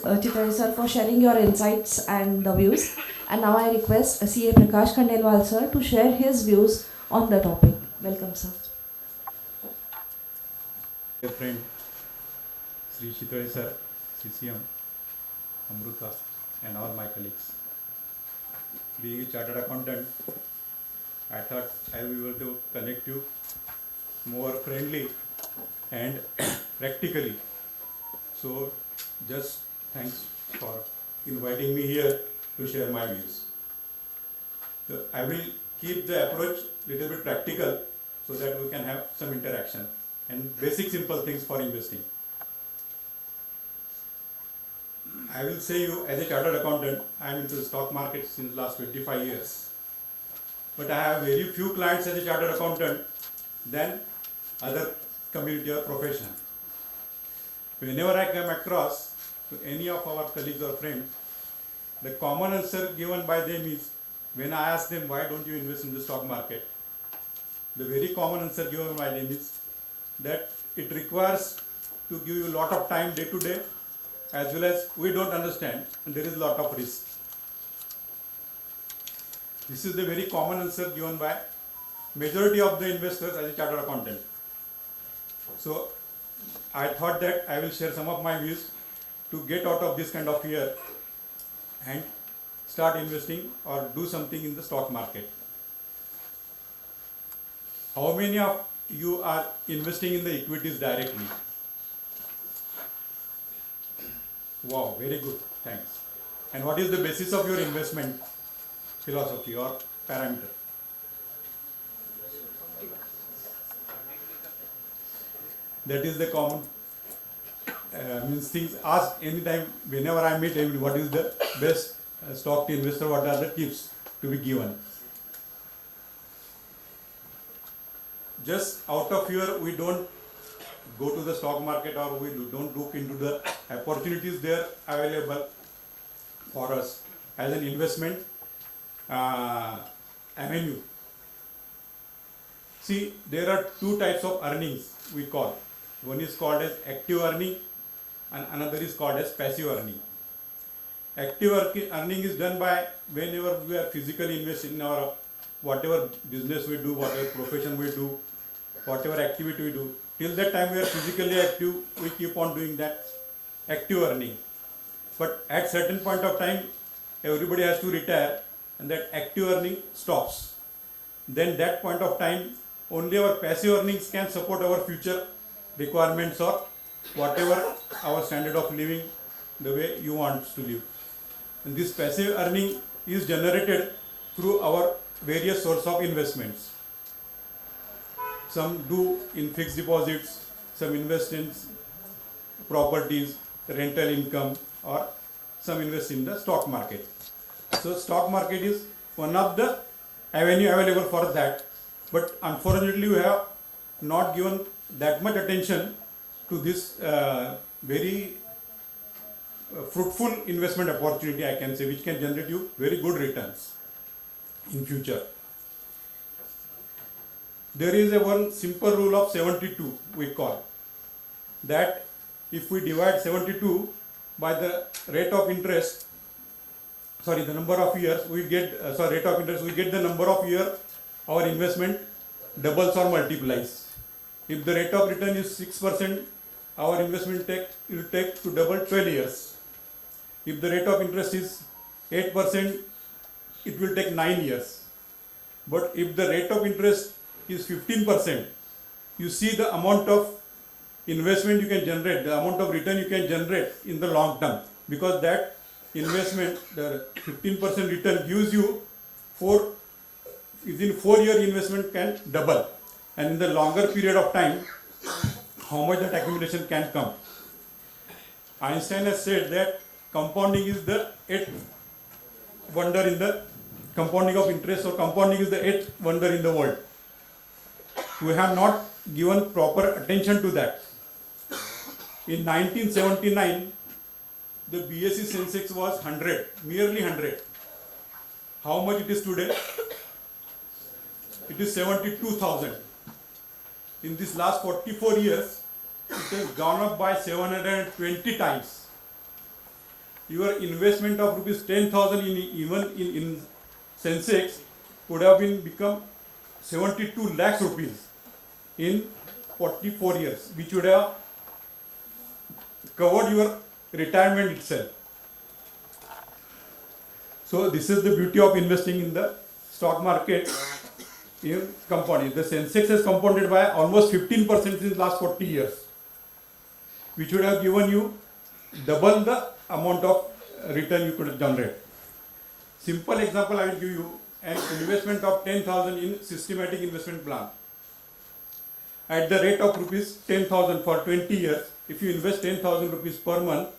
Chitra sir, for sharing your insights and the views. And now I request CA Prakash Khandelwal sir to share his views on the topic. Welcome, sir. Dear friend, Sri Chitra sir, CCM, Amruta, and all my colleagues. Being a chartered accountant, I thought I will be able to connect you more friendly and practically. So just thanks for inviting me here to share my views. So I will keep the approach little bit practical so that we can have some interaction and basic simple things for investing. I will say you, as a chartered accountant, I am into the stock market since last 25 years. But I have very few clients as a chartered accountant than other community or profession. Whenever I come across to any of our colleagues or friends, the common answer given by them is, when I ask them why don't you invest in the stock market, the very common answer given by them is that it requires to give you a lot of time day to day, as well as we don't understand and there is a lot of risk. This is the very common answer given by majority of the investors as a chartered accountant. So I thought that I will share some of my views to get out of this kind of fear and start investing or do something in the stock market. How many of you are investing in the equities directly? Wow, very good, thanks. And what is the basis of your investment philosophy or parameter? That is the common means things asked anytime whenever I meet everybody, what is the best stock to invest or what are the tips to be given. Just out of fear we don't go to the stock market or we don't look into the opportunities there available for us as an investment avenue. See, there are two types of earnings we call. One is called as active earning and another is called as passive earning. Active earning is done by whenever we are physically investing in our whatever business we do, whatever profession we do, whatever activity we do. Till that time we are physically active, we keep on doing that active earning. But at certain point of time, everybody has to retire and that active earning stops. Then that point of time, only our passive earnings can support our future requirements or whatever our standard of living, the way you want to live. And this passive earning is generated through our various sources of investments. Some do in fixed deposits, some invest in properties, rental income, or some invest in the stock market. So stock market is one of the avenue available for that. But unfortunately we have not given that much attention to this very fruitful investment opportunity, I can say, which can generate you very good returns in future. There is a one simple rule of 72 we call, that if we divide 72 by the rate of interest, the number of years we get, rate of interest, we get the number of years our investment doubles or multiplies. If the rate of return is 6%, our investment will take to double 12 years. If the rate of interest is 8%, it will take 9 years. But if the rate of interest is 15%, you see the amount of investment you can generate, the amount of return you can generate in the long term, because that investment, the 15% return gives you within 4-year investment can double, and in the longer period of time, how much that accumulation can come. Einstein has said that compounding is the eighth wonder in the compounding of interest, or compounding is the eighth wonder in the world. We have not given proper attention to that. In 1979, the BSE Sensex was 100, merely 100. How much it is today? It is 72,000. In this last 44 years, it has gone up by 720 times. your investment of rupees 10,000 in even in Sensex would have been become 72 lakhs rupees in 44 years, which would have covered your retirement itself. So this is the beauty of investing in the stock market in companies. The Sensex has compounded by almost 15% in the last 40 years, which would have given you double the amount of return you could generate. Simple example I will give you: an investment of 10,000 in systematic investment plan at the rate of rupees 10,000 for 20 years. If you invest 10,000 rupees per month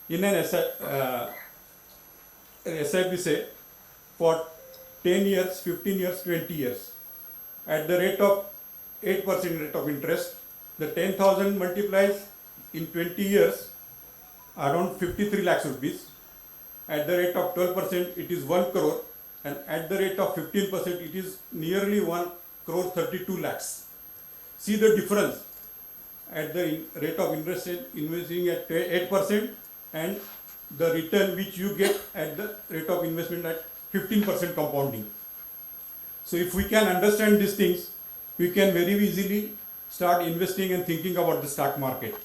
in an SIP, say for 10 years, 15 years, 20 years, at the rate of 8% rate of interest, the 10,000 multiplies in 20 years around 53 lakhs rupees. At the rate of 12%, it is 1 crore, and at the rate of 15%, it is nearly 1 crore 32 lakhs. See the difference at the rate of interest investing at 8% and the return which you get at the rate of investment at 15% compounding. So if we can understand these things, we can very easily start investing and thinking about the stock market.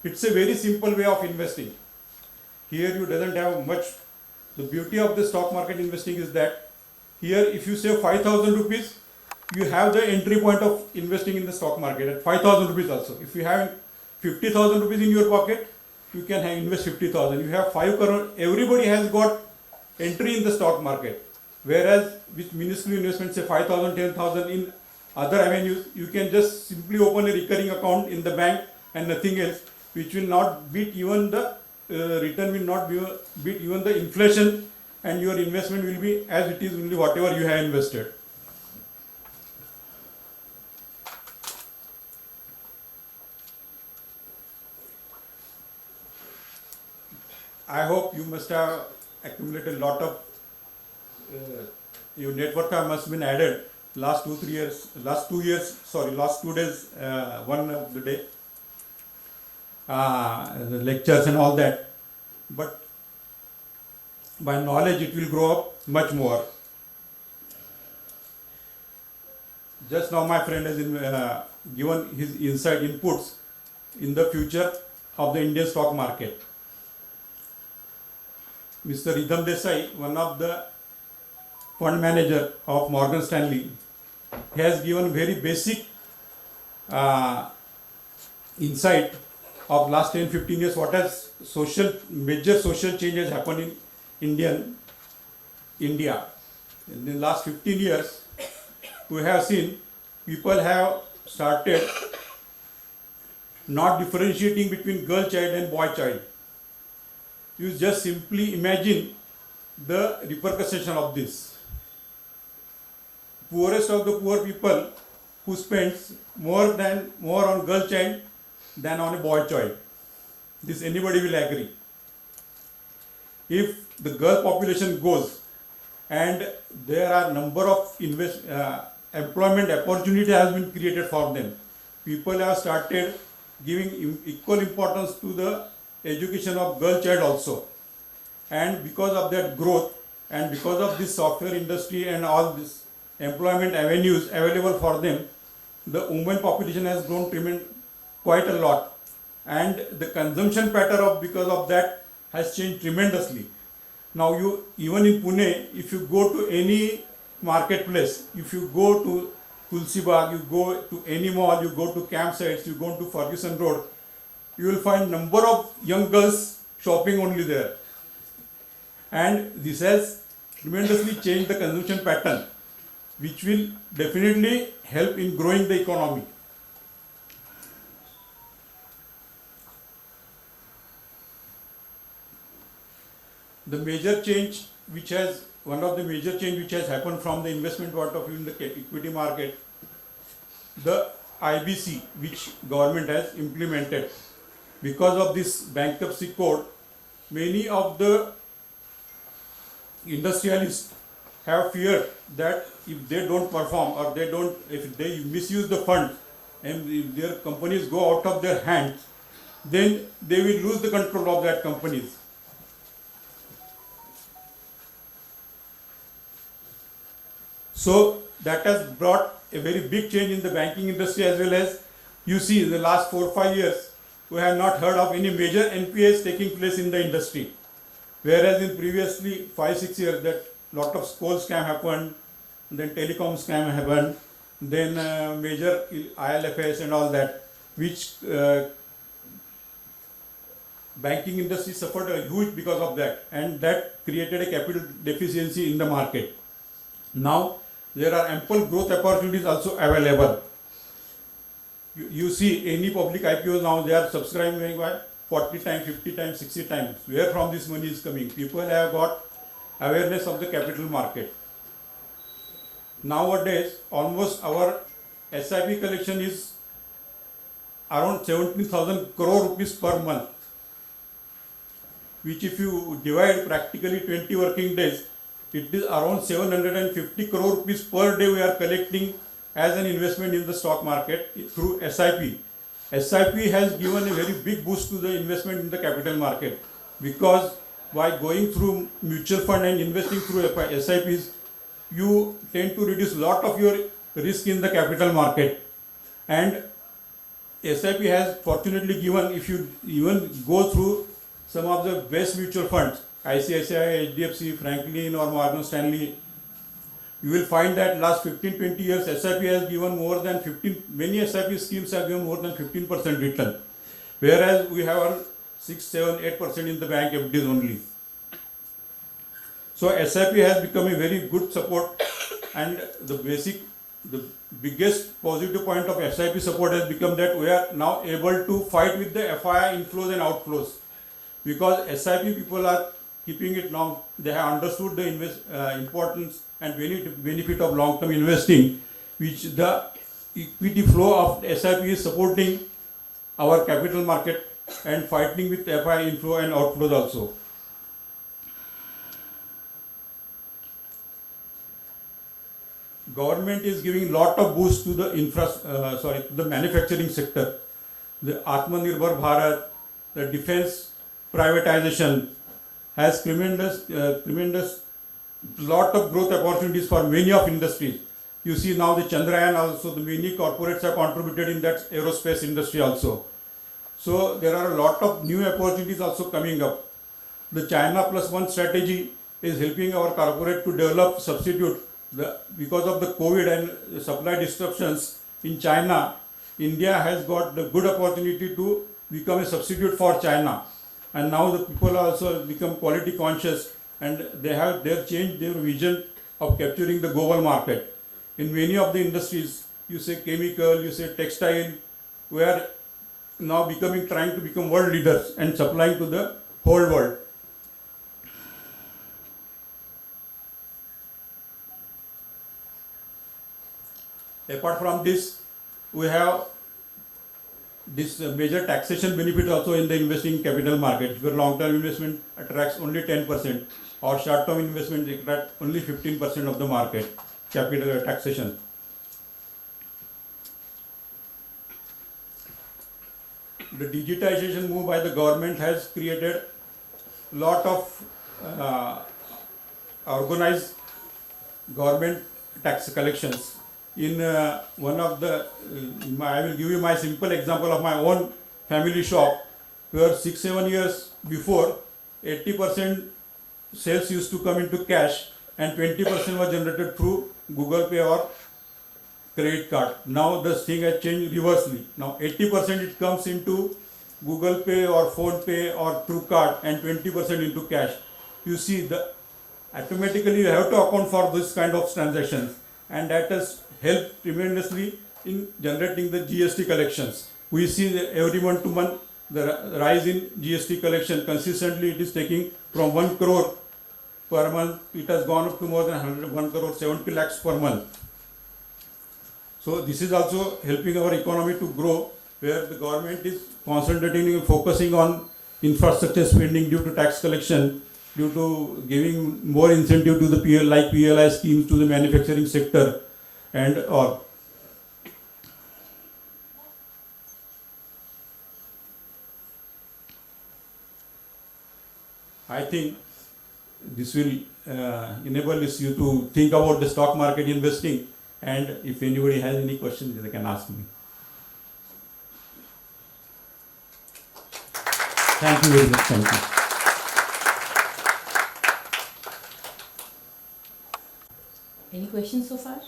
It's a very simple way of investing. Here you doesn't have much. The beauty of the stock market investing is that here if you save 5,000 rupees, you have the entry point of investing in the stock market at 5,000 rupees also. If you have 50,000 rupees in your pocket, you can invest 50,000. You have 5 crore. Everybody has got entry in the stock market. Whereas with minuscule investment, say 5,000, 10,000 in other avenues, you can just simply open a recurring account in the bank and nothing else, which will not beat even the return will not beat even the inflation, and your investment will be as it is only whatever you have invested. I hope you must have accumulated a lot of your net worth must have been added last 2 days, one of the day, the lectures and all that, but by knowledge it will grow up much more. Just now my friend has given his inside inputs in the future of the Indian stock market. Mr. Ridham Desai, one of the fund manager of Morgan Stanley, has given very basic insight of last 10-15 years what has major social changes happened in India. In the last 15 years, we have seen people have started not differentiating between girl child and boy child. You just simply imagine the repercussion of this. Poorest of the poor people who spends more on girl child than on a boy child. This anybody will agree. If the girl population goes and there are number of employment opportunity has been created for them, people have started giving equal importance to the education of girl child also, and because of that growth and because of this software industry and all this employment avenues available for them, the women population has grown quite a lot, and the consumption pattern because of that has changed tremendously. Now you even in Pune, if you go to any marketplace, if you go to Tulsi Bagh, you go to any mall, you go to campsites, you go to Ferguson Road, you will find number of young girls shopping only there. And this has tremendously changed the consumption pattern, which will definitely help in growing the economy. The major change one of the major change which has happened from the investment point of view in the equity market, the IBC which government has implemented. Because of this bankruptcy code, many of the industrialists have feared that if they don't perform or if they misuse the fund and if their companies go out of their hands, then they will lose the control of that companies. So that has brought a very big change in the banking industry, as well as you see in the last 4 or 5 years, we have not heard of any major NPAs taking place in the industry. Whereas in previously 5-6 years that lot of coal scam happened, then telecom scam happened, then major ILFS and all that, which banking industry suffered a huge because of that, and that created a capital deficiency in the market. Now there are ample growth opportunities also available. You see any public IPOs now, they are subscribing by 40 times, 50 times, 60 times. Where from this money is coming? People have got awareness of the capital market. Nowadays, almost our SIP collection is around 17,000 crore rupees per month, which if you divide practically 20 working days, it is around 750 crore rupees per day we are collecting as an investment in the stock market through SIP. SIP has given a very big boost to the investment in the capital market, because by going through mutual fund and investing through SIPs, you tend to reduce a lot of your risk in the capital market. And SIP has fortunately given, if you even go through some of the best mutual funds, ICICI, HDFC, Franklin or Morgan Stanley, you will find that last 15-20 years SIP has given more than 15, many SIP schemes have given more than 15% return, whereas we have 6, 7, 8% in the bank FDs only. So SIP has become a very good support, and the biggest positive point of SIP support has become that we are now able to fight with the FII inflows and outflows, because SIP people are keeping it now. They have understood the importance and benefit of long-term investing, which the equity flow of SIP is supporting our capital market and fighting with FII inflow and outflows also. Government is giving lot of boost to the the manufacturing sector. The Atmanirbhar Bharat, the defense privatization has tremendous lot of growth opportunities for many of industries. You see now the Chandrayaan also, the many corporates have contributed in that aerospace industry also. So there are a lot of new opportunities also coming up. The China Plus One strategy is helping our corporate to develop substitute. Because of the COVID and supply disruptions in China, India has got the good opportunity to become a substitute for China. And now the people also become quality conscious, and they changed their vision of capturing the global market. In many of the industries, you say chemical, you say textile, we are now trying to become world leaders and supplying to the whole world. Apart from this, we have this major taxation benefit also in the investing capital market, where long-term investment attracts only 10% or short-term investment attracts only 15% of the market capital taxation. The digitization move by the government has created lot of organized government tax collections. In one of the, I will give you my simple example of my own family shop, where 6-7 years before, 80% sales used to come into cash and 20% was generated through Google Pay or credit card. Now the thing has changed reversely. Now 80% it comes into Google Pay or Phone Pay or through card, and 20% into cash. You see, automatically you have to account for this kind of transactions, and that has helped tremendously in generating the GST collections. We see every month to month the rise in GST collection. Consistently it is taking from 1 crore per month, it has gone up to more than 1 crore 70 lakhs per month. So this is also helping our economy to grow, where the government is concentrating and focusing on infrastructure spending due to tax collection, due to giving more incentive to the PLI schemes to the manufacturing sector and all. I think this will enable you to think about the stock market investing, and if anybody has any questions, they can ask me. Thank you very much. Thank you. Any questions so far?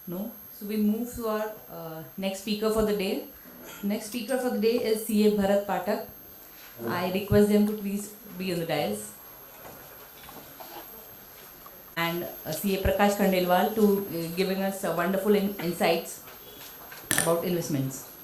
No? So we move to our next speaker for the day. Next speaker for the day is CA Bharat Patak. I request them to please be on the dais. And CA Prakash Khandelwal to giving us wonderful insights about investments.